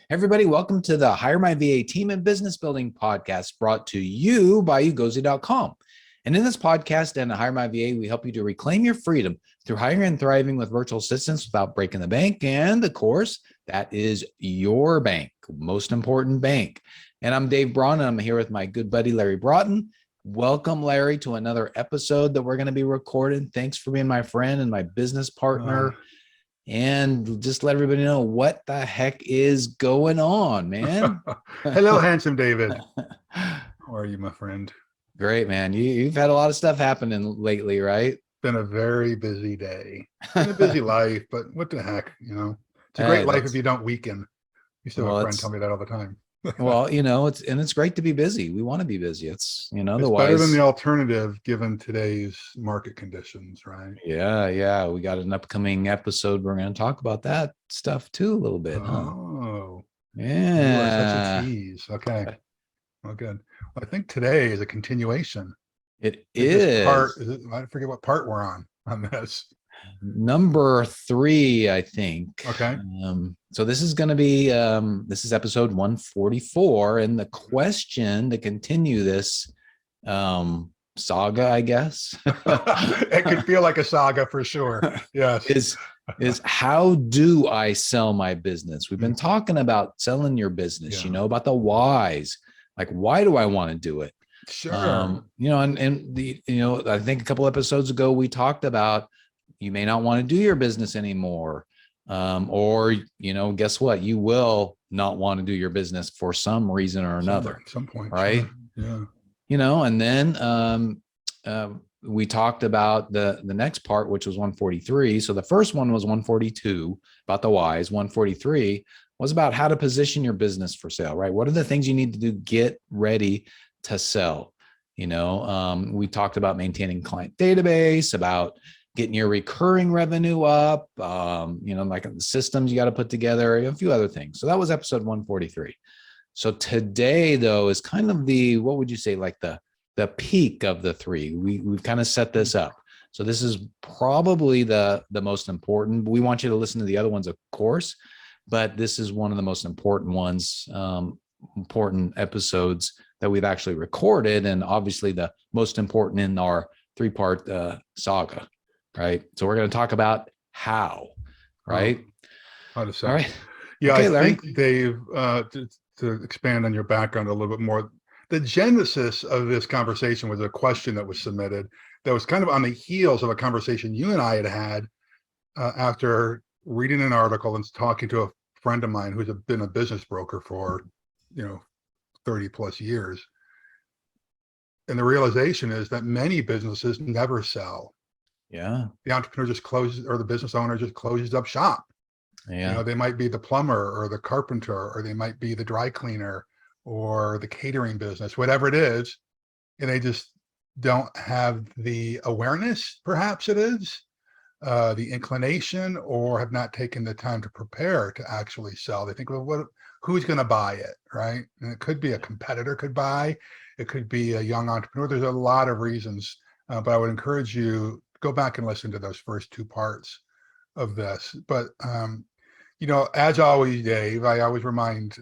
Everybody, welcome to the Hire My VA Team and Business Building podcast brought to you by ugozi.com. And in this podcast and Hire My VA, we help you to reclaim your freedom through hiring and thriving with virtual assistants without breaking the bank. And of course, that is your bank, most important bank. And I'm Dave Braun, and I'm here with my good buddy, Larry Broughton. Welcome, Larry, to another episode that we're going to be recording. Thanks for being my friend and my business partner. And just let everybody know what the heck is going on, man. Hello, handsome David. How are you, my friend? Great, man. You've had a lot of stuff happening lately, right? Been a very busy day. Been a busy life, but what the heck, It's a great life if you don't weaken. Used to have a friend tell me that all the time. Well, it's great to be busy. We want to be busy. It's better than the alternative given today's market conditions, right? Yeah. We got an upcoming episode. We're going to talk about that stuff too a little bit. Oh, yeah. You are such a tease. Okay. Well, good. Well, I think today is a continuation. It is. I forget what part we're on this. Number 3, I think. Okay. So this is going to be this is episode 144, and the question to continue this saga, I guess. It could feel like a saga for sure. Yes. Is how do I sell my business? We've been talking about selling your business, about the whys. Like, why do I want to do it? Sure. I think a couple episodes ago we talked about you may not want to do your business anymore. Or guess what? You will not want to do your business for some reason or another. At some point. Right. Sure. Yeah. And then we talked about the next part, which was 143. So the first one was 142 about the whys. 143 was about how to position your business for sale, right? What are the things you need to do? Get ready to sell. We talked about maintaining client database, about getting your recurring revenue up, like the systems you got to put together, a few other things. So that was episode 143. So today, though, is kind of what would you say, like the peak of the 3. We've kind of set this up. So this is probably the most important. We want you to listen to the other ones, of course, but this is one of the most important ones, important episodes that we've actually recorded, and obviously the most important in our 3-part saga. Right. So we're going to talk about how, right? How to sell. All right. Yeah. Okay, I think, Dave, to expand on your background a little bit more, the genesis of this conversation was a question that was submitted that was kind of on the heels of a conversation you and I had after reading an article and talking to a friend of mine who's been a business broker for, 30 plus years. And the realization is that many businesses never sell. Yeah. The entrepreneur just closes, or the business owner just closes up shop. Yeah. They might be the plumber or the carpenter, or they might be the dry cleaner or the catering business, whatever it is. And they just don't have the awareness, perhaps it is, the inclination, or have not taken the time to prepare to actually sell. They think, well, who's going to buy it, right? And it could be a competitor could buy. It could be a young entrepreneur. There's a lot of reasons, but I would encourage you go back and listen to those first 2 parts of this. But, as always, Dave, I always remind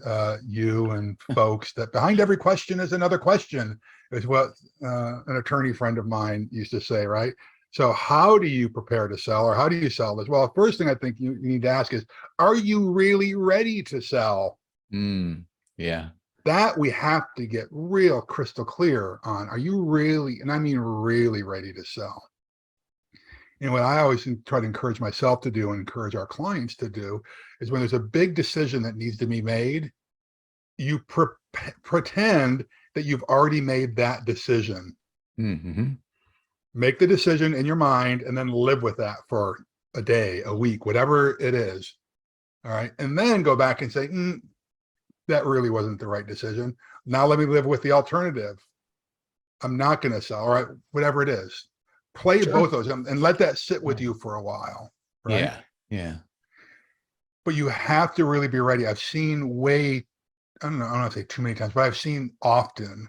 you and folks that behind every question is another question, is what an attorney friend of mine used to say, right? So how do you prepare to sell, or how do you sell this? Well, the first thing I think you need to ask is, are you really ready to sell? Yeah. That we have to get real crystal clear on. Are you really, and I mean really ready to sell? And what I always try to encourage myself to do and encourage our clients to do is, when there's a big decision that needs to be made, you pretend that you've already made that decision. Mm-hmm. Make the decision in your mind and then live with that for a day, a week, whatever it is. All right. And then go back and say, that really wasn't the right decision. Now let me live with the alternative. I'm not going to sell. All right. Whatever it is. Play both those and let that sit with you for a while. Right? Yeah. But you have to really be ready. I've seen I don't want to say too many times, but I've seen often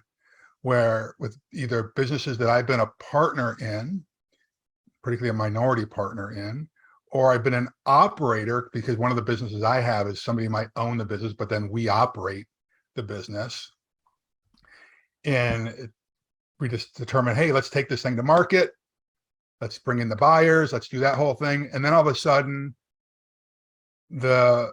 where with either businesses that I've been a partner in, particularly a minority partner in, or I've been an operator, because one of the businesses I have is somebody might own the business, but then we operate the business. And we just determine, hey, let's take this thing to market. Let's bring in the buyers. Let's do that whole thing. And then all of a sudden, the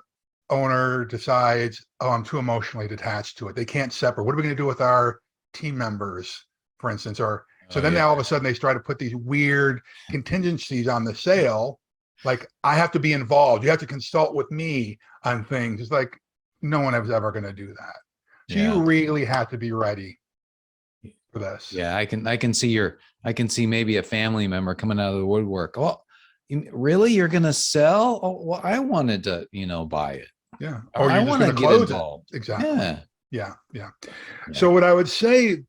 owner decides, oh, I'm too emotionally detached to it. They can't separate. What are we going to do with our team members, for instance? Or so then they all of a sudden they try to put these weird contingencies on the sale. Like, I have to be involved. You have to consult with me on things. It's like, no one is ever going to do that. So you really have to be ready for this. Yeah, I can see maybe a family member coming out of the woodwork. Oh, really? You're going to sell? Oh, well, I wanted to, buy it. Yeah. Or I want to get involved. Exactly. Yeah. So what I would say,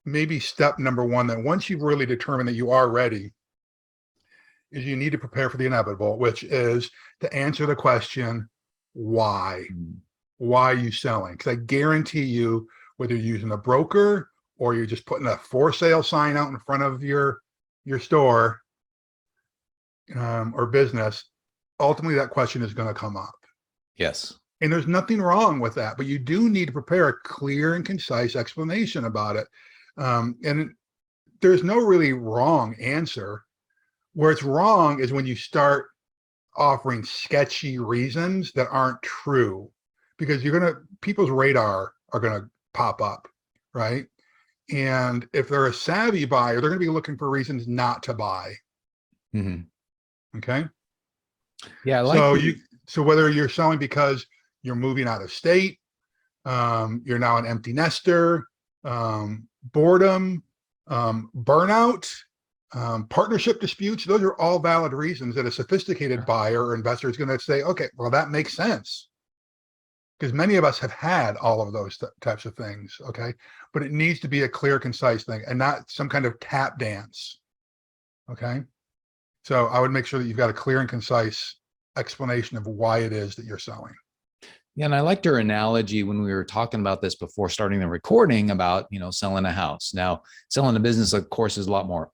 maybe step number one, that once you've really determined that you are ready, is you need to prepare for the inevitable, which is to answer the question, why? Why are you selling? Because I guarantee you, whether you're using a broker or you're just putting a for sale sign out in front of your store or business, ultimately that question is going to come up. Yes. And there's nothing wrong with that, but you do need to prepare a clear and concise explanation about it. And there's no really wrong answer. Where it's wrong is when you start offering sketchy reasons that aren't true, because people's radar are going to pop up, right? And if they're a savvy buyer, they're going to be looking for reasons not to buy. Okay. Yeah. So whether you're selling because you're moving out of state, you're now an empty nester, boredom, burnout, partnership disputes, those are all valid reasons that a sophisticated buyer or investor is going to say, okay, well, that makes sense. Because many of us have had all of those types of things, okay? But it needs to be a clear, concise thing and not some kind of tap dance, okay? So I would make sure that you've got a clear and concise explanation of why it is that you're selling. Yeah, and I liked your analogy when we were talking about this before starting the recording about, selling a house. Now, selling a business, of course, is a lot more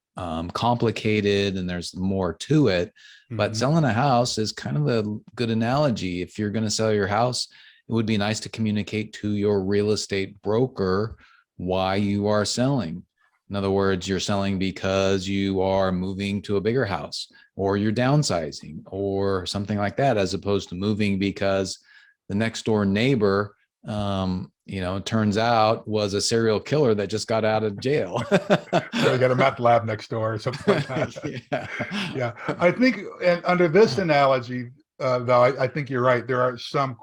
complicated and there's more to it. But selling a house is kind of a good analogy. If you're going to sell your house, it would be nice to communicate to your real estate broker why you are selling. In other words, you're selling because you are moving to a bigger house, or you're downsizing, or something like that, as opposed to moving because the next door neighbor, it turns out was a serial killer that just got out of jail. They got a meth lab next door or something like that. Yeah. I think, and under this analogy, though, I think you're right. There are some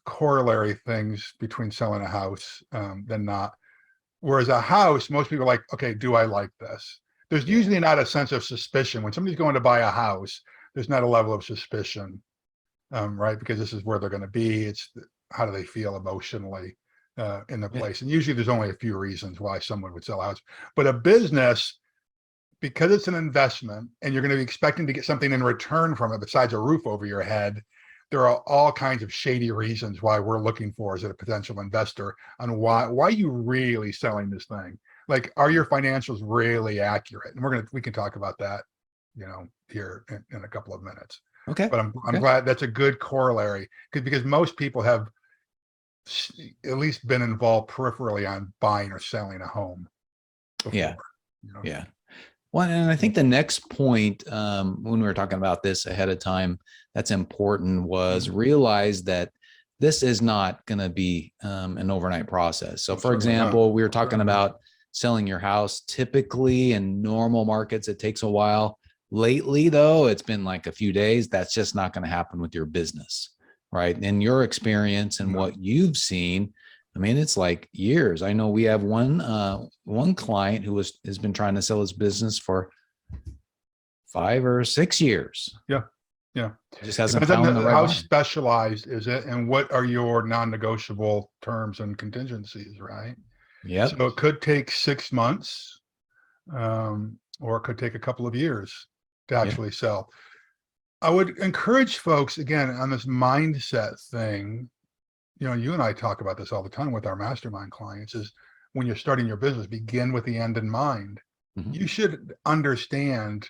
corollary things between selling a house than not. Whereas a house, most people are like, okay, do I like this? There's usually not a sense of suspicion. When somebody's going to buy a house, there's not a level of suspicion, right? Because this is where they're going to be. It's how do they feel emotionally in the place? And usually there's only a few reasons why someone would sell a house. But a business, because it's an investment and you're going to be expecting to get something in return from it besides a roof over your head, there are all kinds of shady reasons why we're looking for as a potential investor on why are you really selling this thing? Like, are your financials really accurate? And we can talk about that, here in a couple of minutes. Okay. But I'm glad that's a good corollary because most people have at least been involved peripherally on buying or selling a home before. Yeah. Well, and I think the next point, when we were talking about this ahead of time, that's important, was realize that this is not going to be an overnight process. So, for example, we were talking about selling your house. Typically, in normal markets, it takes a while. Lately, though, it's been like a few days. That's just not going to happen with your business, right? In your experience and what you've seen, I mean, it's like years. I know we have one client who has been trying to sell his business for 5 or 6 years. Yeah. Just hasn't found the right how buyer. specialized is it, and what are your non-negotiable terms and contingencies, right? Yeah. So it could take 6 months, or it could take a couple of years to actually sell. I would encourage folks, again, on this mindset thing. You and I talk about this all the time with our mastermind clients, is when you're starting your business, begin with the end in mind. Mhm. you should understand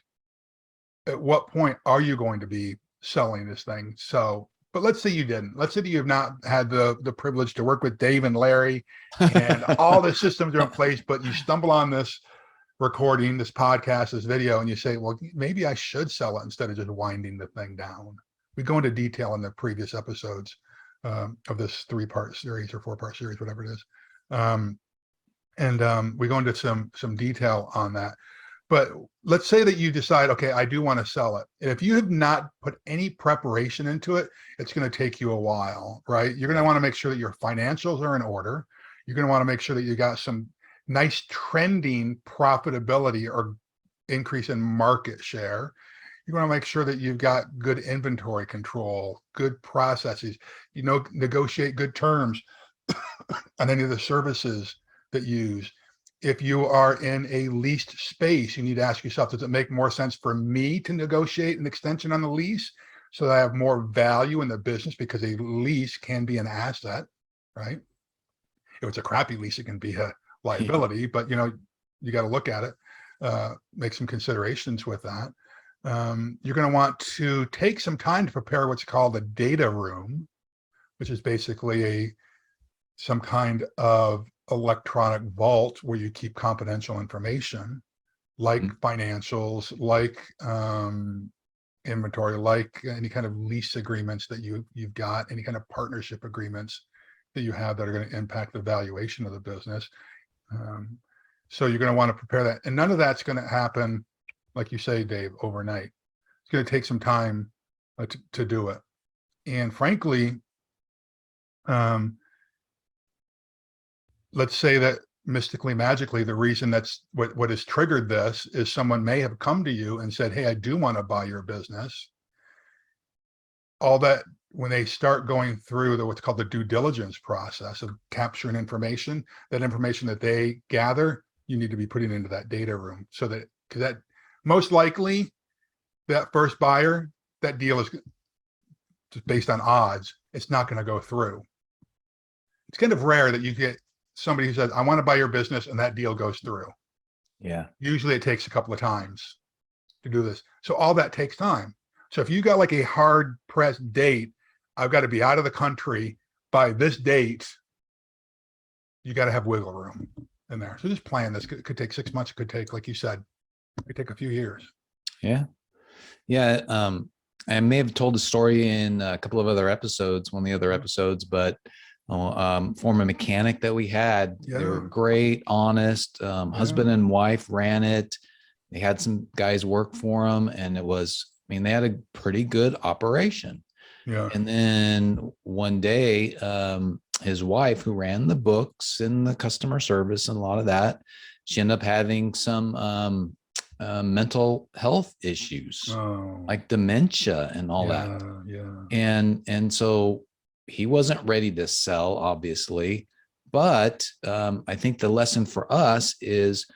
at what point are you going to be selling this thing. So, but let's say you didn't. Let's say that you have not had the privilege to work with Dave and Larry, and all the systems are in place, but you stumble on this recording, this podcast, this video, and you say, well, maybe I should sell it instead of just winding the thing down. We go into detail in the previous episodes of this 3-part series or 4-part series, whatever it is. And we go into some detail on that. But let's say that you decide, okay, I do want to sell it. And if you have not put any preparation into it, it's going to take you a while, right? You're going to want to make sure that your financials are in order. You're going to want to make sure that you got some nice trending profitability or increase in market share. You want to make sure that you've got good inventory control, good processes, negotiate good terms on any of the services that you use. If you are in a leased space, you need to ask yourself, does it make more sense for me to negotiate an extension on the lease so that I have more value in the business? Because a lease can be an asset, right? If it's a crappy lease, it can be a liability, but you got to look at it, make some considerations with that. You're going to want to take some time to prepare what's called a data room, which is basically some kind of electronic vault where you keep confidential information like financials, like inventory, like any kind of lease agreements that you've got, any kind of partnership agreements that you have that are going to impact the valuation of the business. So you're going to want to prepare that. And none of that's going to happen, like you say, Dave, overnight. It's going to take some time to do it. And frankly, let's say that mystically, magically, the reason that's what has triggered this is someone may have come to you and said, hey, I do want to buy your business. All that, when they start going through what's called the due diligence process of capturing information, that information that they gather, you need to be putting into that data room so that, because that most likely that first buyer, that deal is just based on odds, it's not going to go through. It's kind of rare that you get somebody who says, I want to buy your business, and that deal goes through. Yeah. Usually it takes a couple of times to do this. So all that takes time. So if you got like a hard press date, I've got to be out of the country by this date, you got to have wiggle room in there. So just plan this. It could take 6 months. It could take, like you said, it could take a few years. Yeah. Yeah. I may have told the story in a couple of other episodes, one of the other episodes, but former mechanic that we had, they were great, honest, husband and wife ran it. They had some guys work for them, and it was, I mean, they had a pretty good operation. Yeah. And then one day, his wife, who ran the books and the customer service and a lot of that, she ended up having some mental health issues, like dementia and all that. And so he wasn't ready to sell, obviously. But I think the lesson for us is,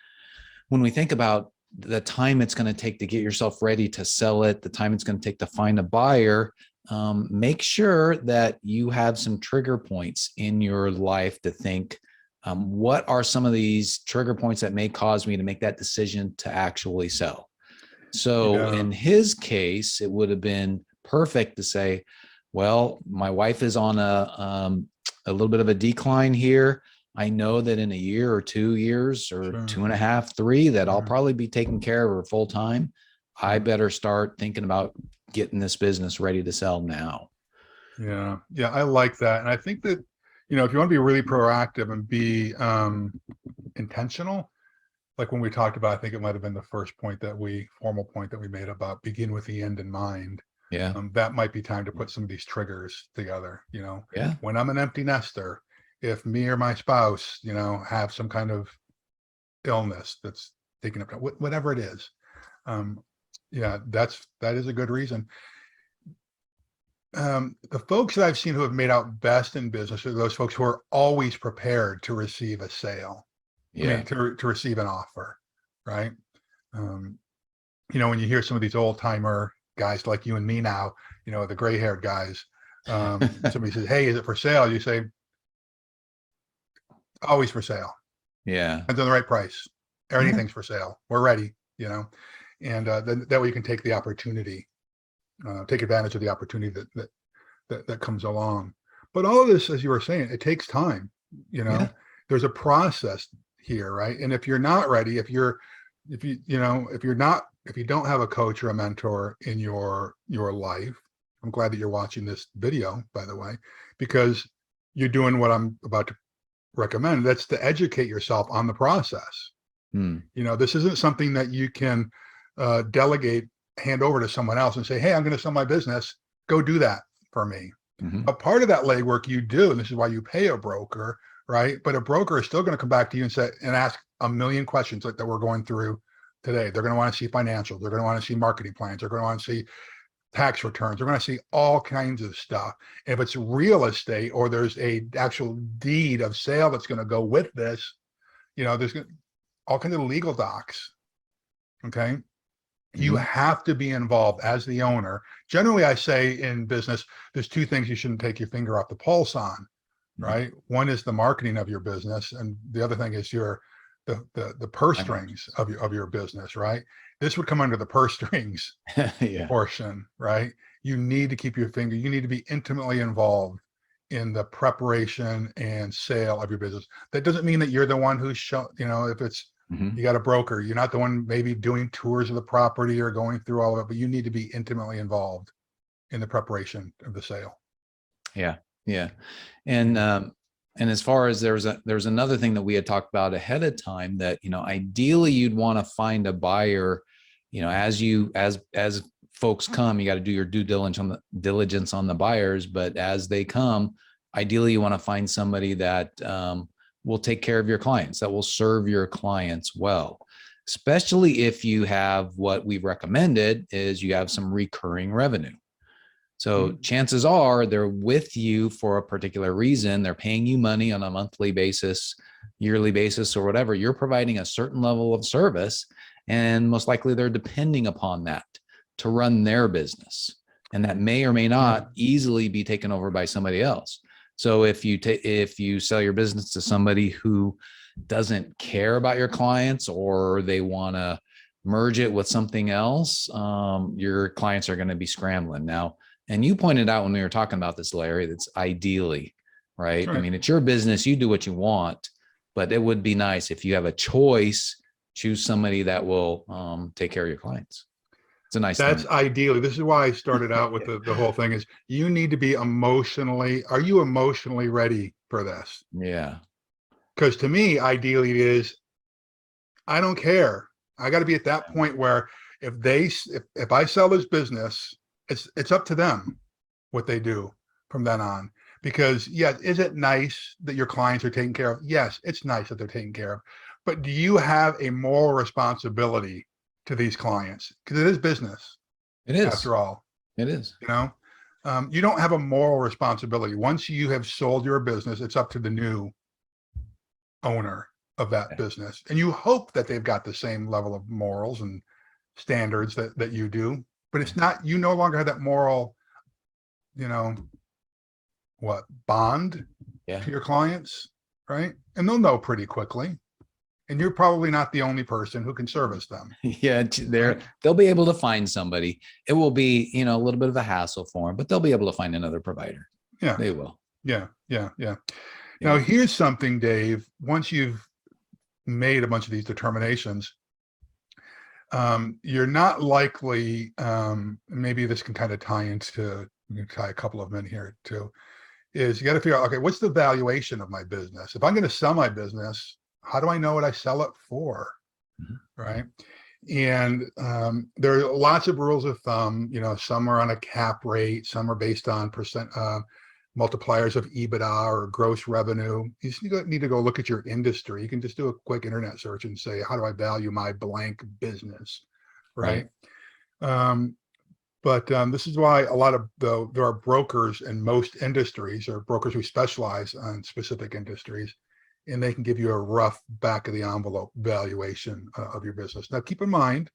when we think about the time it's going to take to get yourself ready to sell it, the time it's going to take to find a buyer, make sure that you have some trigger points in your life to think, what are some of these trigger points that may cause me to make that decision to actually sell? So in his case, it would have been perfect to say, well, my wife is on a little bit of a decline here. I know that in a year or 2 years or 2.5, 3, that I'll probably be taking care of her full time. I better start thinking about getting this business ready to sell now. Yeah. Yeah. I like that. And I think that, if you want to be really proactive and be intentional, like when we talked about, I think it might've been the first formal point that we made about begin with the end in mind. Yeah. That might be time to put some of these triggers together. Yeah. When I'm an empty nester, if me or my spouse, have some kind of illness that's taking up, whatever it is. Yeah, that is a good reason. The folks that I've seen who have made out best in business are those folks who are always prepared to receive a sale. Yeah. I mean, to receive an offer, right? When you hear some of these old timer guys like you and me now, the gray haired guys, somebody says, hey, is it for sale? You say, always for sale. Yeah. Depends on the right price. Yeah. anything's for sale. We're ready, and then that way you can take the opportunity, take advantage of the opportunity that comes along. But all of this, as you were saying, it takes time. You Yeah. know, there's a process here, right? And if you're not ready, if you you know if you're not if you don't have a coach or a mentor in your life, I'm glad that you're watching this video, by the way, because you're doing what I'm about to recommend. That's to educate yourself on the process. Hmm. This isn't something that you can delegate, hand over to someone else and say, hey, I'm going to sell my business. Go do that for me. Hmm. A part of that legwork you do, and this is why you pay a broker, right? But a broker is still going to come back to you and ask a million questions like that we're going through today. They're going to want to see financials. They're going to want to see marketing plans. They're going to want to see tax returns. They're going to see all kinds of stuff. If it's real estate or there's a actual deed of sale that's going to go with this, there's all kinds of legal docs. Okay. You Hmm. have to be involved as the owner. Generally, I say in business, there's two things you shouldn't take your finger off the pulse on, right? One is the marketing of your business, and the other thing is the purse strings of your business, right? This would come under the purse strings Yeah. portion, right? You need to keep you need to be intimately involved in the preparation and sale of your business. That doesn't mean that you're the one who's if it's Hmm. you got a broker, you're not the one maybe doing tours of the property or going through all of it, but you need to be intimately involved in the preparation of the sale. Yeah. Yeah. And and as far as there's another thing that we had talked about ahead of time that, ideally you'd want to find a buyer, as folks come, you got to do your due diligence on the buyers, but as they come, ideally you want to find somebody that will take care of your clients, that will serve your clients well, especially if you have what we've recommended is you have some recurring revenue. So chances are they're with you for a particular reason. They're paying you money on a monthly basis, yearly basis, or whatever. You're providing a certain level of service, and most likely they're depending upon that to run their business. And that may or may not easily be taken over by somebody else. So if you sell your business to somebody who doesn't care about your clients, or they want to merge it with something else, your clients are going to be scrambling now. And you pointed out when we were talking about this, Larry, that's ideally, right? I mean, it's your business. You do what you want, but it would be nice if you have a choice, choose somebody that will take care of your clients. It's a nice That's thing. ideally. This is why I started out with the whole thing is you need to be are you emotionally ready for this? Yeah. Because to me, ideally it is, I don't care. I got to be at that point where if I sell this business, it's up to them what they do from then on. Because yes, is it nice that your clients are taken care of? Yes, it's nice that they're taken care of. But do you have a moral responsibility to these clients? Because it is business It is. after all. It is. You know, you don't have a moral responsibility. Once you have sold your business, it's up to the new owner of that Yeah. business. And you hope that they've got the same level of morals and standards that you do, but it's not, you no longer have that moral, you know, bond Yeah. to your clients, right? And they'll know pretty quickly. And you're probably not the only person who can service them. Yeah. Right? They'll be able to find somebody. It will be, a little bit of a hassle for them, but they'll be able to find another provider. Yeah. They will. Yeah. Yeah. Yeah. Now, Yeah. here's something, Dave. Once you've made a bunch of these determinations, you're not likely, maybe this can kind of tie a couple of them in here too, is you got to figure out, okay, what's the valuation of my business? If I'm going to sell my business, how do I know what I sell it for? Mhm. Right. And there are lots of rules of thumb, some are on a cap rate, some are based on percent multipliers of EBITDA or gross revenue. You just need to go look at your industry. You can just do a quick internet search and say, how do I value my blank business? Right. Um, but this is why there are brokers in most industries, or brokers who specialize on specific industries, and they can give you a rough back of the envelope valuation of your business. Now, keep in mind,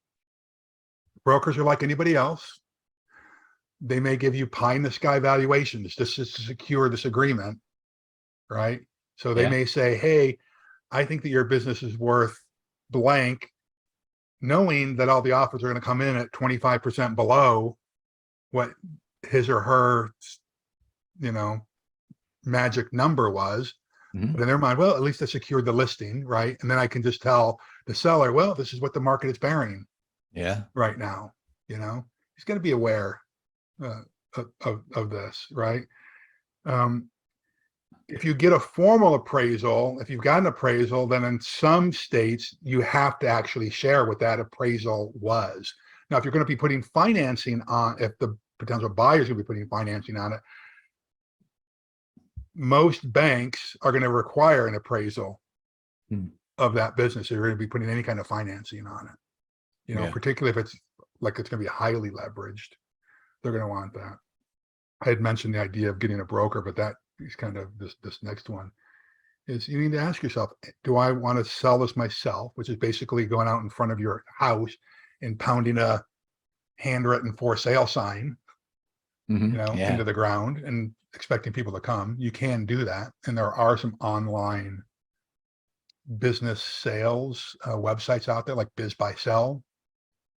brokers are like anybody else. They may give you pie in the sky valuations just to secure this agreement, right? So they Yeah. may say, hey, I think that your business is worth blank, knowing that all the offers are going to come in at 25% below what his or her, magic number was. Mhm. But in their mind, well, at least I secured the listing, right? And then I can just tell the seller, well, this is what the market is bearing Yeah. right now. He's going to be aware of this, right? If you get a formal appraisal, if you've got an appraisal, then in some states you have to actually share what that appraisal was. Now, if you're going to be putting financing on, if the potential buyer's going to be putting financing on it, most banks are going to require an appraisal of that business. You're going to be putting any kind of financing on it. Yeah. Particularly if it's like it's going to be highly leveraged, they're going to want that. I had mentioned the idea of getting a broker, but that is kind of this next one is you need to ask yourself, do I want to sell this myself? Which is basically going out in front of your house and pounding a handwritten for sale sign, Yeah. into the ground and expecting people to come. You can do that. And there are some online business sales websites out there like Biz by Sell,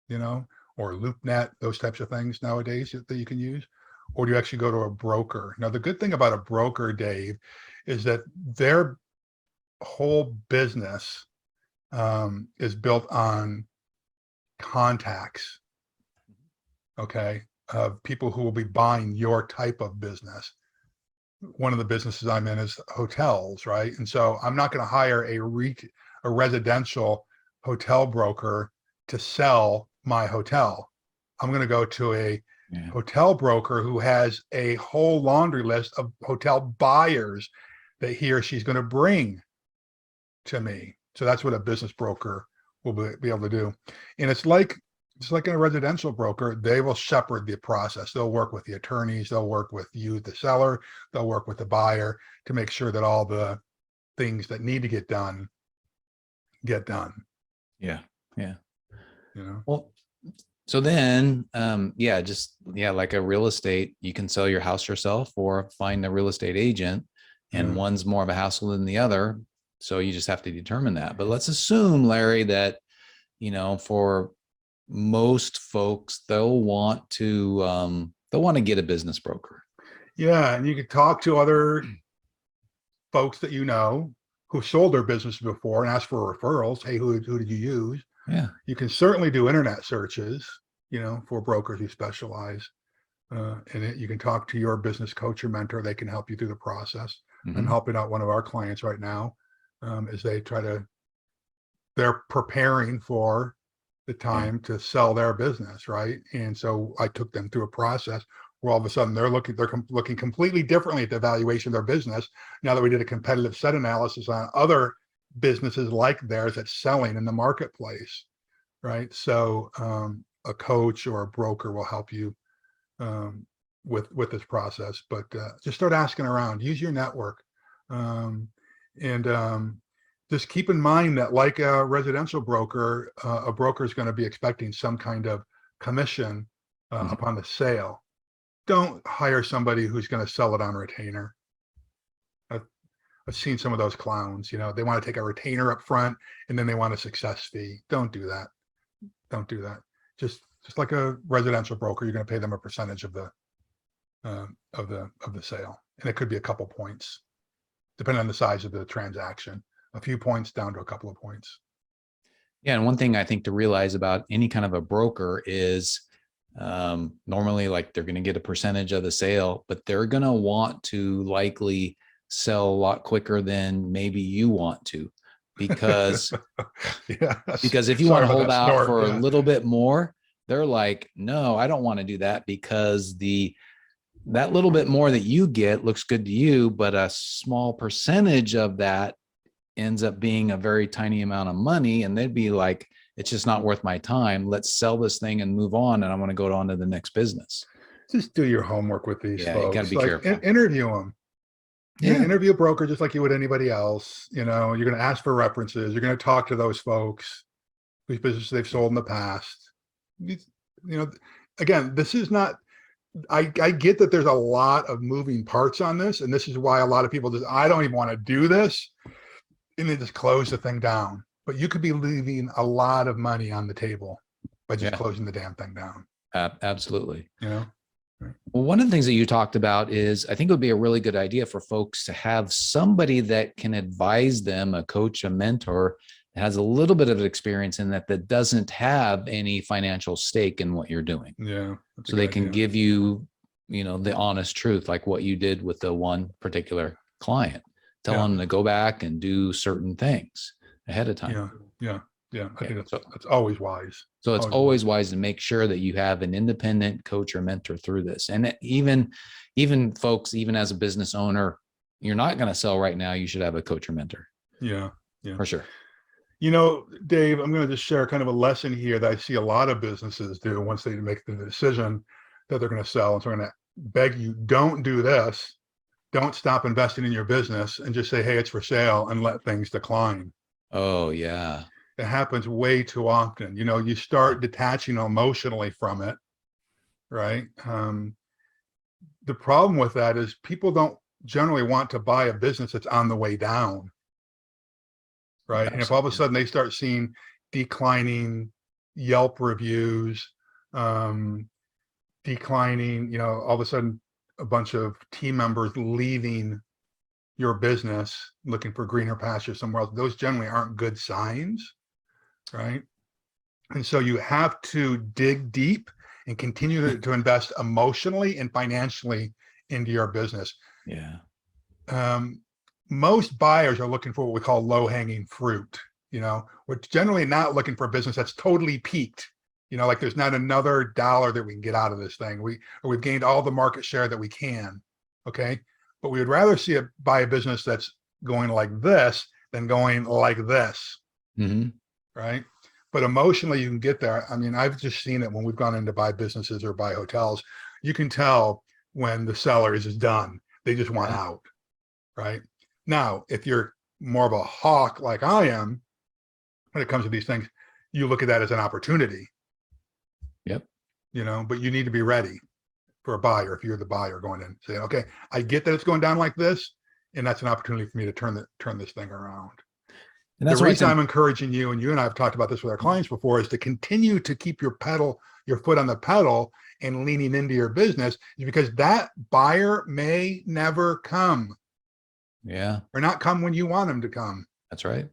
or LoopNet, those types of things nowadays that you can use. Or do you actually go to a broker? Now, the good thing about a broker, Dave, is that their whole business is built on contacts, okay, of people who will be buying your type of business. One of the businesses I'm in is hotels, right? And so I'm not going to hire a residential hotel broker to sell my hotel. I'm going to go to a hotel broker who has a whole laundry list of hotel buyers that he or she's going to bring to me. So that's what a business broker will be able to do. And it's like in a residential broker, they will shepherd the process. They'll work with the attorneys, they'll work with you, the seller, they'll work with the buyer to make sure that all the things that need to get done get done. Yeah. Well, so then, like a real estate, you can sell your house yourself or find a real estate agent, and one's more of a hassle than the other. So you just have to determine that. But let's assume, Larry, that, for most folks, they'll want to get a business broker. Yeah. And you could talk to other folks that who sold their business before and ask for referrals. Hey, who did you use? Yeah. You can certainly do internet searches, for brokers who specialize in it. You can talk to your business coach or mentor. They can help you through the process. I'm helping out one of our clients right now as they're preparing for the time to sell their business, right? And so I took them through a process where all of a sudden they're looking completely differently at the valuation of their business now that we did a competitive set analysis on other businesses like theirs that's selling in the marketplace, right? So a coach or a broker will help you with this process, but just start asking around, use your network, and just keep in mind that like a residential broker, a broker is going to be expecting some kind of commission upon the sale. Don't hire somebody who's going to sell it on retainer. I've seen some of those clowns, they want to take a retainer up front and then they want a success fee. Don't do that. Just like a residential broker, you're going to pay them a percentage of the sale. And it could be a couple points, depending on the size of the transaction, a few points down to a couple of points. Yeah. And one thing I think to realize about any kind of a broker is normally like they're going to get a percentage of the sale, but they're going to want to likely sell a lot quicker than maybe you want to, because if you want to hold out for a little bit more, they're like, no, I don't want to do that, because that little bit more that you get looks good to you, but a small percentage of that ends up being a very tiny amount of money. And they'd be like, it's just not worth my time. Let's sell this thing and move on. And I want to go on to the next business. Just do your homework with these folks. You got to be careful. Interview them. Interview a broker just like you would anybody else. You're going to ask for references. You're going to talk to those folks whose business they've sold in the past. Again, this is not, I get that there's a lot of moving parts on this. And this is why a lot of people I don't even want to do this. And they just close the thing down. but you could be leaving a lot of money on the table by just Yeah, closing the damn thing down. absolutely. You know? Right. Well, one of the things that you talked about is I think it would be a really good idea for folks to have somebody that can advise them, a coach, a mentor that has a little bit of experience in that doesn't have any financial stake in what you're doing. Yeah. That's a So they good can idea. give you, the honest truth, like what you did with the one particular client. Tell Yeah. them to go back and do certain things ahead of time. Yeah. Yeah. Yeah. I Yeah. think So that's always wise. so it's Always always wise. wise to make sure that you have an independent coach or mentor through this. And even folks, even as a business owner, you're not going to sell right now. You should have a coach or mentor Yeah. Yeah. for sure. You know, Dave, I'm going to just share kind of a lesson here that I see a lot of businesses do once they make the decision that they're going to sell. And so I'm going to beg you, don't do this. Don't stop investing in your business and just say, hey, it's for sale, and let things decline. Oh yeah. It happens way too often. You know, you start detaching emotionally from it, right? The problem with that is people don't generally want to buy a business that's on the way down, right? And if all of a Absolutely. sudden they start seeing declining Yelp reviews, declining, all of a sudden a bunch of team members leaving your business, looking for greener pasture somewhere else, those generally aren't good signs, right? And so you have to dig deep and continue to invest emotionally and financially into your business. Yeah. Most buyers are looking for what we call low-hanging fruit. We're generally not looking for a business that's totally peaked. Like there's not another dollar that we can get out of this thing. We've gained all the market share that we can. Okay. But we would rather buy a business that's going like this than going like this. Mm-hmm. Right. But emotionally, you can get there. I mean, I've just seen it when we've gone in to buy businesses or buy hotels. You can tell when the seller is done. They just want Yeah. out. Right. Now, if you're more of a hawk like I am, when it comes to these things, you look at that as an opportunity. Yep. But you need to be ready for a buyer if you're the buyer going in, saying, okay, I get that it's going down like this, and that's an opportunity for me to turn this thing around. And The that's why reason I'm encouraging you, and you and I have talked about this with our clients before, is to continue to keep your foot on the pedal and leaning into your business, is because that buyer may never come. Yeah, Or not come when you want them to come. that's right.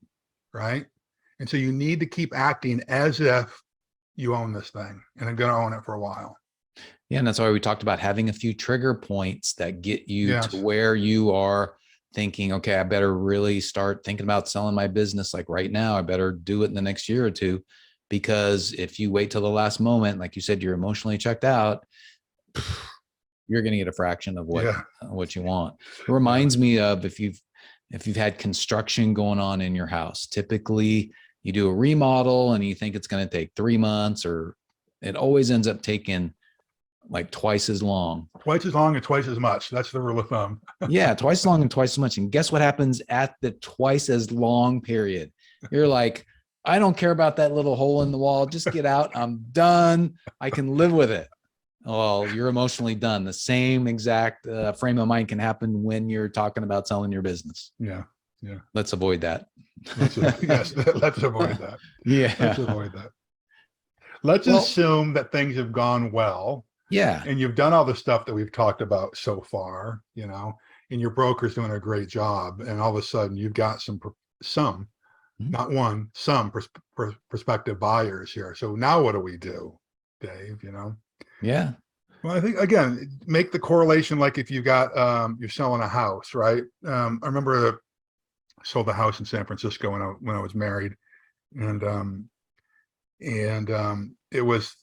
Right. And so you need to keep acting as if you own this thing and are going to own it for a while. Yeah. And that's why we talked about having a few trigger points that get you Yes. to where you are thinking, okay, I better really start thinking about selling my business like right now. I better do it in the next year or two, because if you wait till the last moment, like you said, you're emotionally checked out, you're going to get a fraction of what you want. It reminds me of if you've had construction going on in your house. Typically you do a remodel and you think it's going to take 3 months, or it always ends up taking like twice as long. Twice as long and twice as much. That's the rule of thumb. Yeah, twice as long and twice as much. And guess what happens at the twice as long period? You're like, I don't care about that little hole in the wall. Just get out. I'm done. I can live with it. Well, you're emotionally done. The same exact frame of mind can happen when you're talking about selling your business. Yeah. Yeah. Let's avoid that. Yes. Let's avoid that. Yeah. Let's avoid that. Let's assume that things have gone well. Yeah. And you've done all the stuff that we've talked about so far, and your broker's doing a great job. And all of a sudden you've got some, not one, some prospective buyers here. So now what do we do, Dave? Yeah. Well, I think, again, make the correlation. Like if you got, you're selling a house, right? I remember I sold a house in San Francisco when I was married, and it was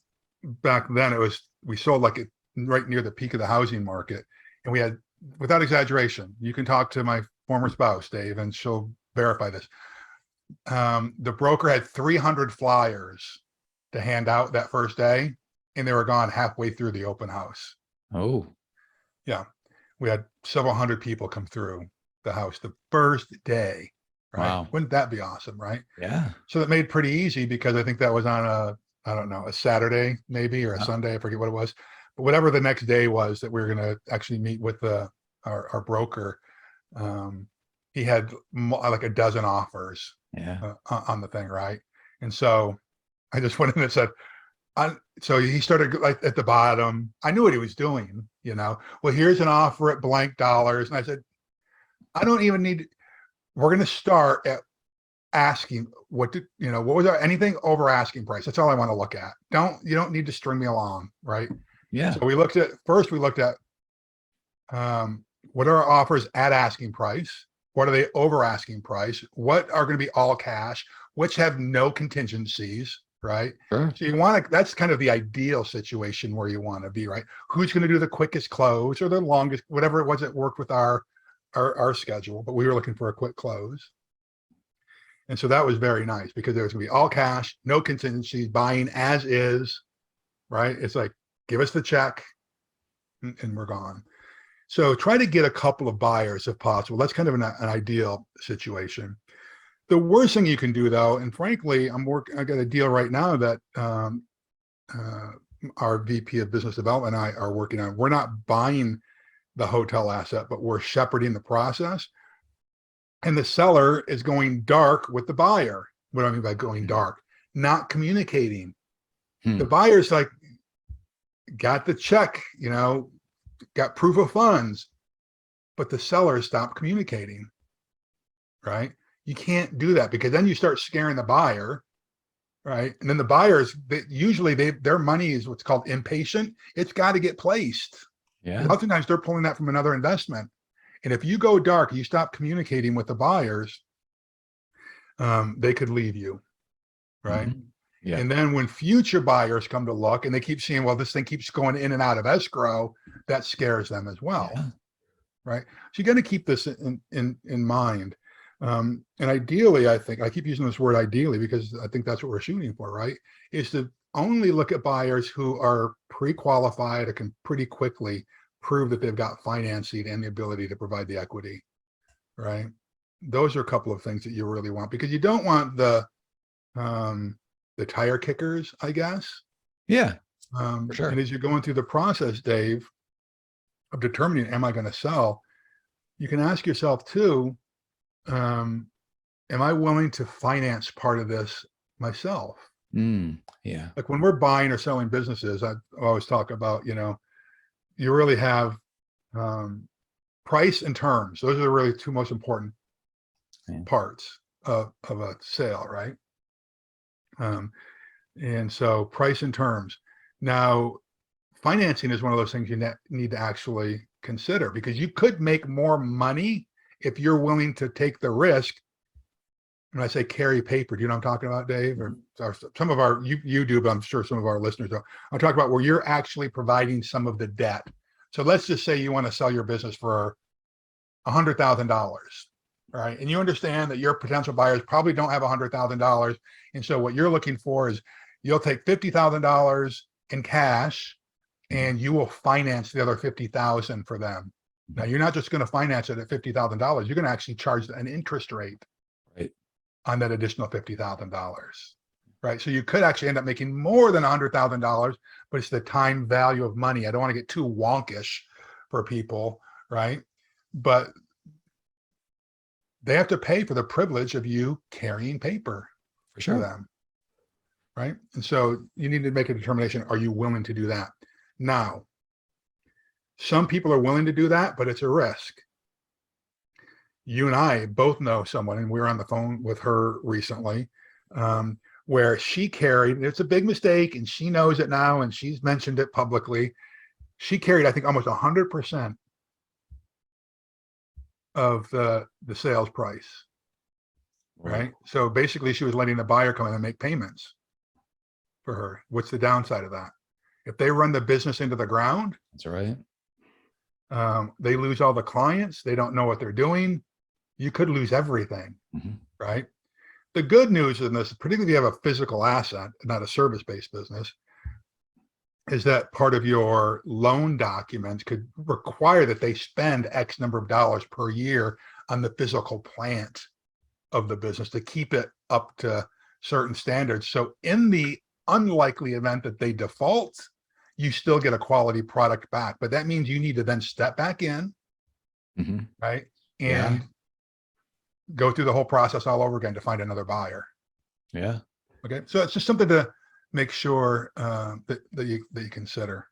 back then. We sold like it right near the peak of the housing market, and we had, without exaggeration, you can talk to my former spouse, Dave, and she'll verify this. The broker had 300 flyers to hand out that first day, and they were gone halfway through the open house. Oh, yeah. We had several hundred people come through the house the first day. Right. Wow. Wouldn't that be awesome? Right. Yeah. So that made it pretty easy, because I think that was on I don't know, a Saturday maybe, or a Sunday. I forget what it was, but whatever the next day was that we were going to actually meet with our broker. he had like a dozen offers Yeah. on the thing, right? And so I just went in and said, so he started like at the bottom. I knew what he was doing, you know. Well, here's an offer at blank dollars. And I said, I don't even need, we're going to start at asking what was there anything over asking price. That's all I want to look at. You don't need to string me along, right? Yeah. So we looked at what are our offers at asking price? What are they over asking price? What are going to be all cash? Which have no contingencies, right? Sure. So you want to, that's kind of the ideal situation where you want to be, right? Who's going to do the quickest close or the longest, whatever it was that worked with our schedule, but we were looking for a quick close. And so that was very nice because there was going to be all cash, no contingencies, buying as is, right? It's like, give us the check and we're gone. So try to get a couple of buyers if possible. That's kind of an ideal situation. The worst thing you can do though, and frankly, I got a deal right now that our VP of business development and I are working on. We're not buying the hotel asset, but we're shepherding the process. And the seller is going dark with the buyer. What do I mean by going dark? Not communicating. The buyer's like, got the check, got proof of funds, but the seller stopped communicating, right? You can't do that because then you start scaring the buyer, right? And then the buyers, usually their money is what's called impatient. It's got to get placed. Yeah. Oftentimes they're pulling that from another investment. And if you go dark, you stop communicating with the buyers, they could leave you, right? Mm-hmm. Yeah. And then when future buyers come to look and they keep seeing, well, this thing keeps going in and out of escrow, that scares them as well, right? So you got to keep this in mind. And ideally, I think, I keep using this word ideally because I think that's what we're shooting for, right? Is to only look at buyers who are pre-qualified or can pretty quickly prove that they've got financing and the ability to provide the equity, right? Those are a couple of things that you really want because you don't want the tire kickers, I guess. Yeah, for sure. And as you're going through the process, Dave, of determining, am I going to sell? You can ask yourself too, am I willing to finance part of this myself? Yeah. Like when we're buying or selling businesses, I always talk about, you really have price and terms. Those are the really two most important parts of a sale, right? And so price and terms. Now, financing is one of those things you need to actually consider because you could make more money if you're willing to take the risk. When I say carry paper, do you know what I'm talking about, Dave? Or some of our, you do, but I'm sure some of our listeners don't. I'm talking about where you're actually providing some of the debt. So let's just say you want to sell your business for $100,000, right? And you understand that your potential buyers probably don't have $100,000. And so what you're looking for is you'll take $50,000 in cash and you will finance the other $50,000 for them. Now, you're not just going to finance it at $50,000. You're going to actually charge an interest rate on that additional $50,000, right? So you could actually end up making more than $100,000, but it's the time value of money. I don't want to get too wonkish for people, right? But they have to pay for the privilege of you carrying paper for them, right? And so you need to make a determination, are you willing to do that? Now, some people are willing to do that, but it's a risk. You and I both know someone, and we were on the phone with her recently, where she carried, it's a big mistake, and she knows it now, and she's mentioned it publicly. She carried, I think, almost 100% of the sales price, right? So basically, she was letting the buyer come in and make payments for her. What's the downside of that? If they run the business into the ground, that's right. They lose all the clients. They don't know what they're doing. You could lose everything, right? The good news in this, particularly if you have a physical asset, not a service-based business, is that part of your loan documents could require that they spend X number of dollars per year on the physical plant of the business to keep it up to certain standards. So in the unlikely event that they default, you still get a quality product back. But that means you need to then step back in, right? And go through the whole process all over again to find another buyer. Yeah. Okay. So it's just something to make sure that you consider.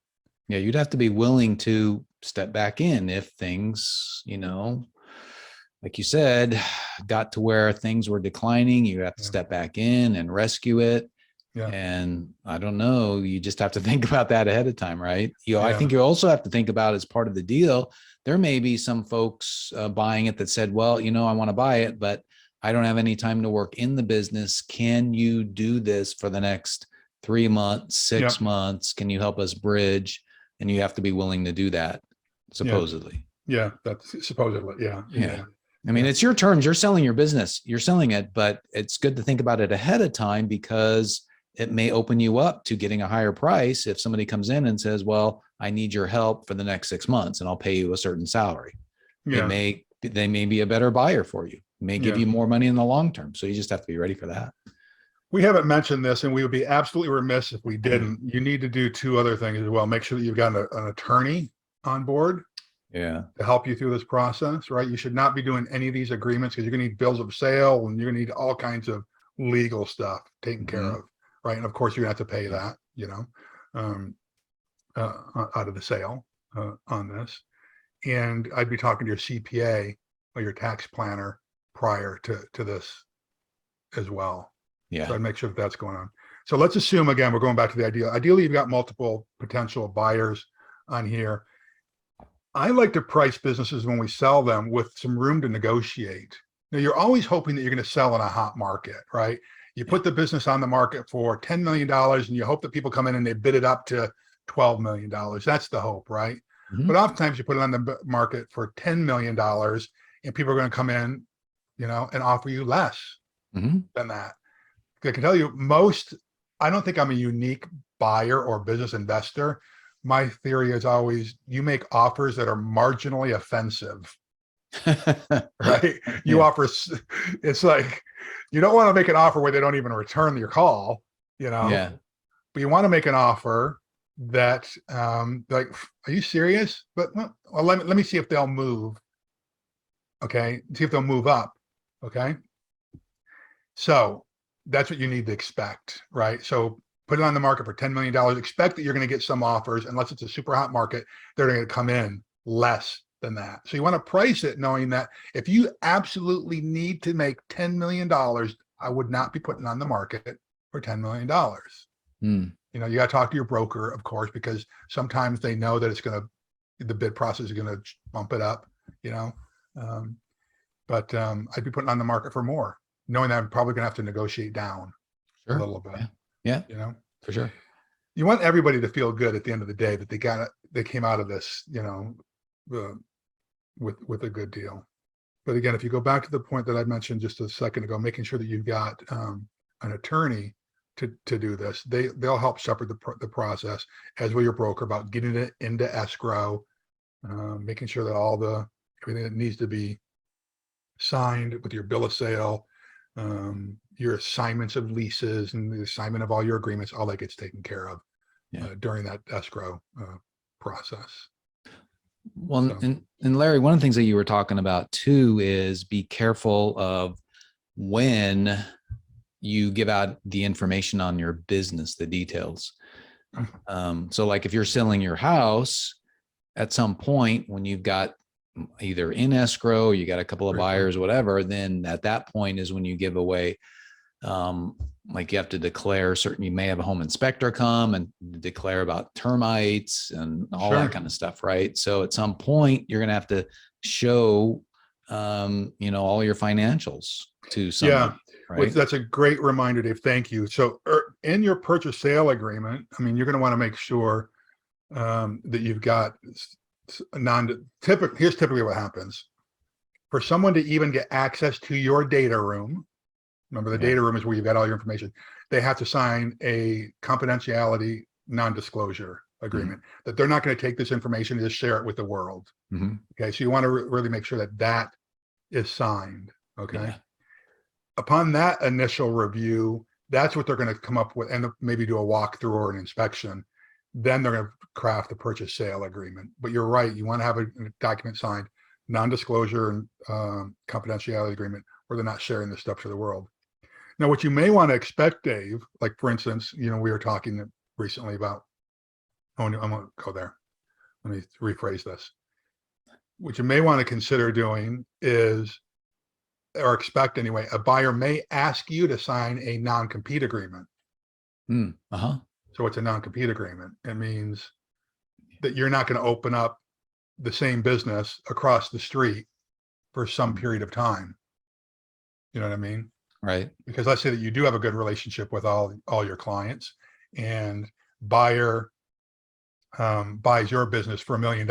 Yeah. You'd have to be willing to step back in if things, like you said, got to where things were declining. You have to Yeah. step back in and rescue it. Yeah. And I don't know, you just have to think about that ahead of time, right? I Yeah. think you also have to think about, as part of the deal, there may be some folks buying it that said, well, I want to buy it, but I don't have any time to work in the business. Can you do this for the next 3 months, 6 Yeah. months? Can you help us bridge? And you have to be willing to do that, Yeah. supposedly. Yeah. That's supposedly. Yeah. Yeah. Yeah. I mean, Yeah. it's your terms. You're selling your business. You're selling it, but it's good to think about it ahead of time, because it may open you up to getting a higher price if somebody comes in and says, well, I need your help for the next 6 months and I'll pay you a certain salary. They Yeah. may be a better buyer for you, may give Yeah. you more money in the long term. So you just have to be ready for that. We haven't mentioned this, and we would be absolutely remiss if we didn't. You need to do 2 other things as well. Make sure that you've got an attorney on board Yeah. to help you through this process, right? You should not be doing any of these agreements, because you're going to need bills of sale and you're going to need all kinds of legal stuff taken care of, right? And of course, you're going to have to pay that, um, out of the sale on this. And I'd be talking to your CPA or your tax planner prior to this as well. Yeah. So I'd make sure that that's going on. So let's assume, again, we're going back to the ideal. Ideally, you've got multiple potential buyers on here. I like to price businesses when we sell them with some room to negotiate. Now, you're always hoping that you're going to sell in a hot market, right? You put the business on the market for $10 million and you hope that people come in and they bid it up to $12 million. That's the hope, right? Mhm. But oftentimes you put it on the market for $10 million and people are going to come in, and offer you less Mhm. than that. I can tell you I don't think I'm a unique buyer or business investor. My theory is always, you make offers that are marginally offensive, right? You Yeah. offer, it's like, you don't want to make an offer where they don't even return your call, Yeah. but you want to make an offer that, like, are you serious? But well, let me see if they'll move. Okay. See if they'll move up. Okay. So that's what you need to expect, right? So put it on the market for $10 million. Expect that you're going to get some offers, unless it's a super hot market, they're going to come in less than that. So you want to price it knowing that if you absolutely need to make $10 million, I would not be putting on the market for $10 million. Mm. You got to talk to your broker, of course, because sometimes they know that the bid process is going to bump it up, but I'd be putting on the market for more, knowing that I'm probably going to have to negotiate down Sure. a little bit. Yeah. Yeah. For sure. You want everybody to feel good at the end of the day that they came out of this, with a good deal. But again, if you go back to the point that I mentioned just a second ago, making sure that you've got an attorney to do this, they'll help shepherd the process, as will your broker, about getting it into escrow, making sure that everything that needs to be signed with your bill of sale, your assignments of leases and the assignment of all your agreements, all that gets taken care of during that escrow process. Well, So, and Larry, one of the things that you were talking about too is be careful of when you give out the information on your business, the details. So like if you're selling your house, at some point when you've got either in escrow, you got a couple of buyers, whatever, then at that point is when you give away, like you have to declare you may have a home inspector come and declare about termites and all that kind of stuff, right? So at some point you're going to have to show, all your financials to somebody. Right. That's a great reminder, Dave. Thank you. So in your purchase sale agreement, I mean, you're going to want to make sure that you've got here's typically what happens. For someone to even get access to your data room, remember the data room is where you've got all your information, they have to sign a confidentiality non-disclosure agreement that they're not going to take this information and just share it with the world. Okay. So you want to really make sure that is signed. Okay. Upon that initial review, that's what they're going to come up with, and maybe do a walkthrough or an inspection. Then they're going to craft the purchase sale agreement. But you're right, you want to have a document signed, non-disclosure and confidentiality agreement or they're not sharing this stuff to the world. Now, what you may want to expect, Dave, like for instance, we were talking recently about, oh, no, I'm going to go there. Let me rephrase this. What you may want to consider doing is, or expect anyway, a buyer may ask you to sign a non-compete agreement. So what's a non-compete agreement? It means that you're not going to open up the same business across the street for some period of time. You know what I mean? Right. Because let's say that you do have a good relationship with all your clients, and buyer buys your business for $1 million.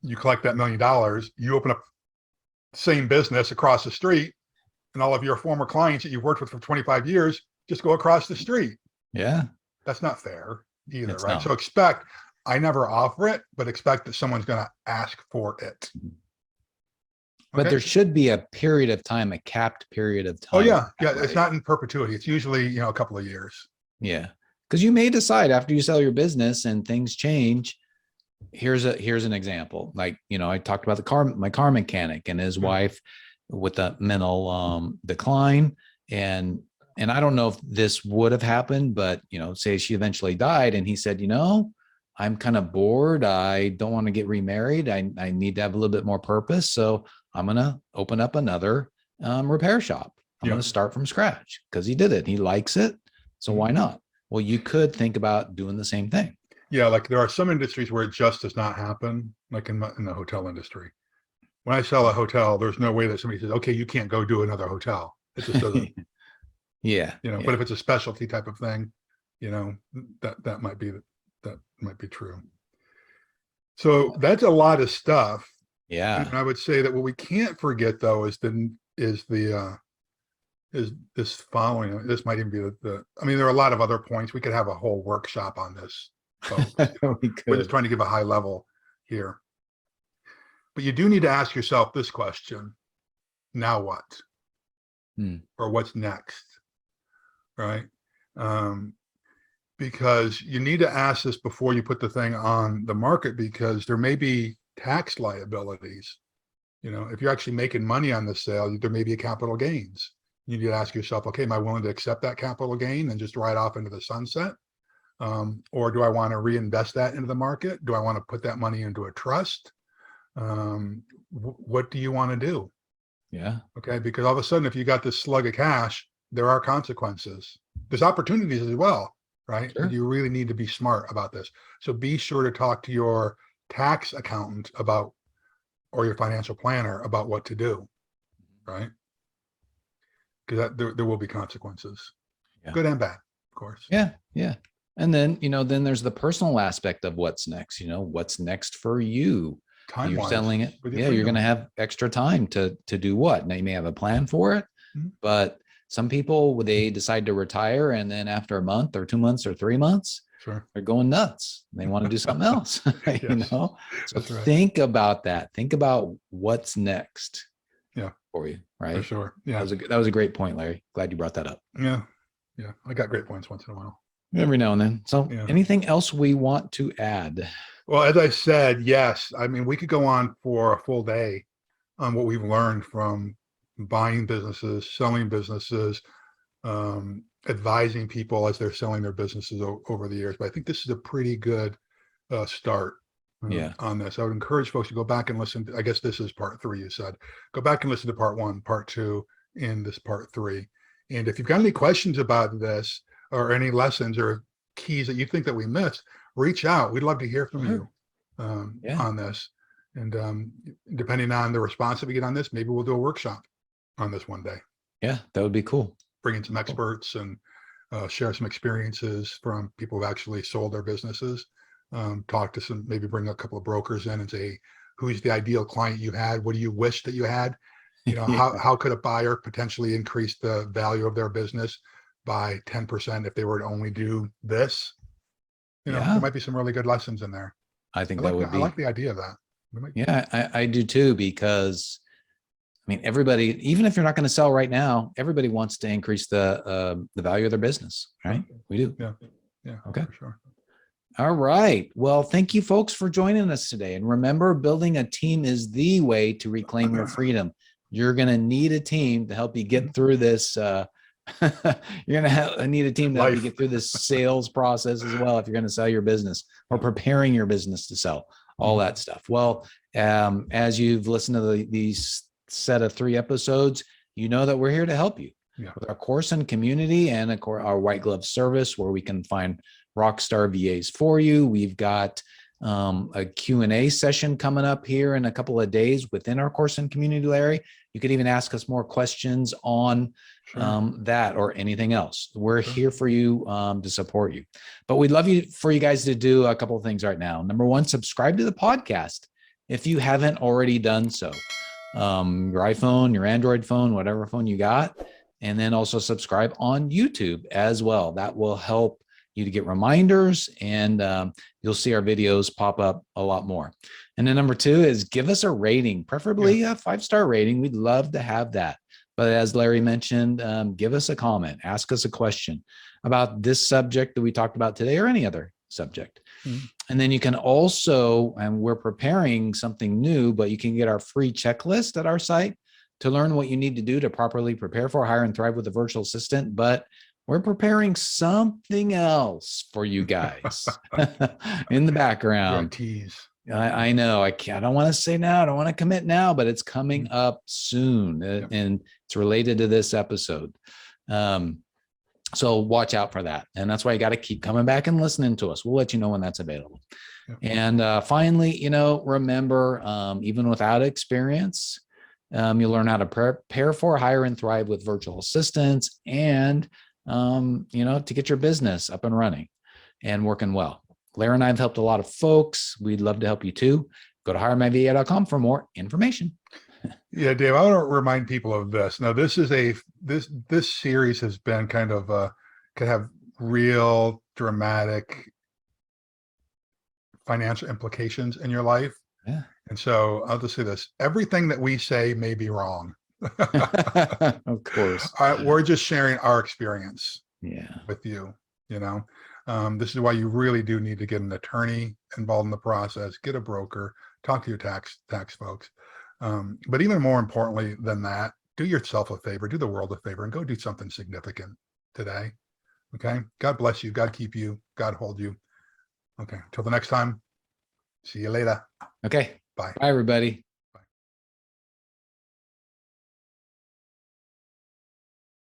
You collect that $1 million, you open up the same business across the street, and all of your former clients that you've worked with for 25 years just go across the street. Yeah. That's not fair either, It's right? not. So expect, I never offer it, but expect that someone's going to ask for it. But Okay? there should be a period of time, a capped period of time. Oh yeah. Yeah. Right? It's not in perpetuity. It's usually, a couple of years. Yeah. Because you may decide after you sell your business and things change. Here's an example. Like, I talked about my car mechanic and his wife with a mental decline. And I don't know if this would have happened, but, say she eventually died and he said, I'm kind of bored. I don't want to get remarried. I need to have a little bit more purpose. So I'm going to open up another repair shop. I'm going to start from scratch, because he did it. He likes it. So why not? Well, you could think about doing the same thing. Yeah. Like there are some industries where it just does not happen. Like in the hotel industry. When I sell a hotel, there's no way that somebody says, okay, you can't go do another hotel. It just doesn't. Yeah. But if it's a specialty type of thing, that might be true. So that's a lot of stuff. Yeah. And I would say that what we can't forget though is this following. This might even be there are a lot of other points. We could have a whole workshop on this, folks. We're just trying to give a high level here. But you do need to ask yourself this question: now what? Or what's next? Right? Because you need to ask this before you put the thing on the market, because there may be tax liabilities. If you're actually making money on the sale, there may be a capital gains. You need to ask yourself, okay, am I willing to accept that capital gain and just ride off into the sunset? Or do I want to reinvest that into the market? Do I want to put that money into a trust? What do you want to do? Yeah. Okay. Because all of a sudden, if you got this slug of cash, there are consequences. There's opportunities as well, right? Sure. And you really need to be smart about this. So be sure to talk to your tax accountant or your financial planner about what to do, right? Because there will be consequences, good and bad, of course. Yeah. Yeah. And then, then there's the personal aspect of what's next. What's next for you? You're selling it. Yeah. You're going to have extra time to do what? Now you may have a plan for it, but some people, they decide to retire, and then after a month or 2 months or 3 months, they're going nuts. They want to do something else, So right. Think about that. Think about what's next. Yeah. For you, right? For sure. Yeah. That was a great point, Larry. Glad you brought that up. Yeah. Yeah. I got great points once in a while. Every now and then. So anything else we want to add? Well, as I said, yes. We could go on for a full day on what we've learned from buying businesses, selling businesses, advising people as they're selling their businesses over the years. But I think this is a pretty good start on this. I would encourage folks to go back and listen. I guess this is part 3, you said. Go back and listen to part 1, part 2, and this part 3. And if you've got any questions about this or any lessons or keys that you think that we missed, reach out. We'd love to hear from you on this. And depending on the response that we get on this, maybe we'll do a workshop on this one day. Yeah, that would be cool. Bring in some experts and share some experiences from people who've actually sold their businesses. Talk to maybe bring a couple of brokers in and say, who's the ideal client you had? What do you wish that you had? How could a buyer potentially increase the value of their business by 10% if they were to only do this? There might be some really good lessons in there. I think I like the idea of that. Yeah, I do too, because everybody, even if you're not going to sell right now, everybody wants to increase the value of their business, right? We do. Yeah. Okay. For sure. All right. Well, thank you folks for joining us today. And remember, building a team is the way to reclaim your freedom. you're going to need a team to help you get through this. You're going to need a team to help you Life. get through this sales process as well. If you're going to sell your business or preparing your business to sell, all that stuff. Well, as you've listened to these set of 3 episodes, you know that we're here to help you with our course and community and our white glove service, where we can find rockstar VAs for you. We've got a Q&A session coming up here in a couple of days within our course and community, Larry. You could even ask us more questions on that or anything else. We're here for you to support you. But we'd love for you guys to do a couple of things right now. Number 1, subscribe to the podcast if you haven't already done so. Your iPhone, your Android phone, whatever phone you got. And then also subscribe on YouTube as well. That will help you to get reminders, and you'll see our videos pop up a lot more. And then number 2 is give us a rating, preferably a 5-star rating. We'd love to have that. But as Larry mentioned, give us a comment, ask us a question about this subject that we talked about today or any other subject. And then you can also, and we're preparing something new, but you can get our free checklist at our site to learn what you need to do to properly prepare for, hire, and thrive with a virtual assistant. But we're preparing something else for you guys in the background. I know I don't want to say now, I don't want to commit now, but it's coming up soon, and it's related to this episode. So watch out for that. And that's why you got to keep coming back and listening to us. We'll let you know when that's available. And finally, remember, even without experience, you'll learn how to prepare for, hire, and thrive with virtual assistants, and to get your business up and running and working well. Larry and I have helped a lot of folks. We'd love to help you too. Go to HireMyVA.com for more information. Yeah, Dave, I want to remind people of this. Now, this series has been kind of could have real dramatic financial implications in your life. Yeah. And so I'll just say this: everything that we say may be wrong. Of course. We're just sharing our experience with you. This is why you really do need to get an attorney involved in the process, get a broker, talk to your tax folks. But even more importantly than that, do yourself a favor, do the world a favor, and go do something significant today. Okay. God bless you. God keep you. God hold you. Okay. Till the next time. See you later. Okay. Bye. Bye, everybody.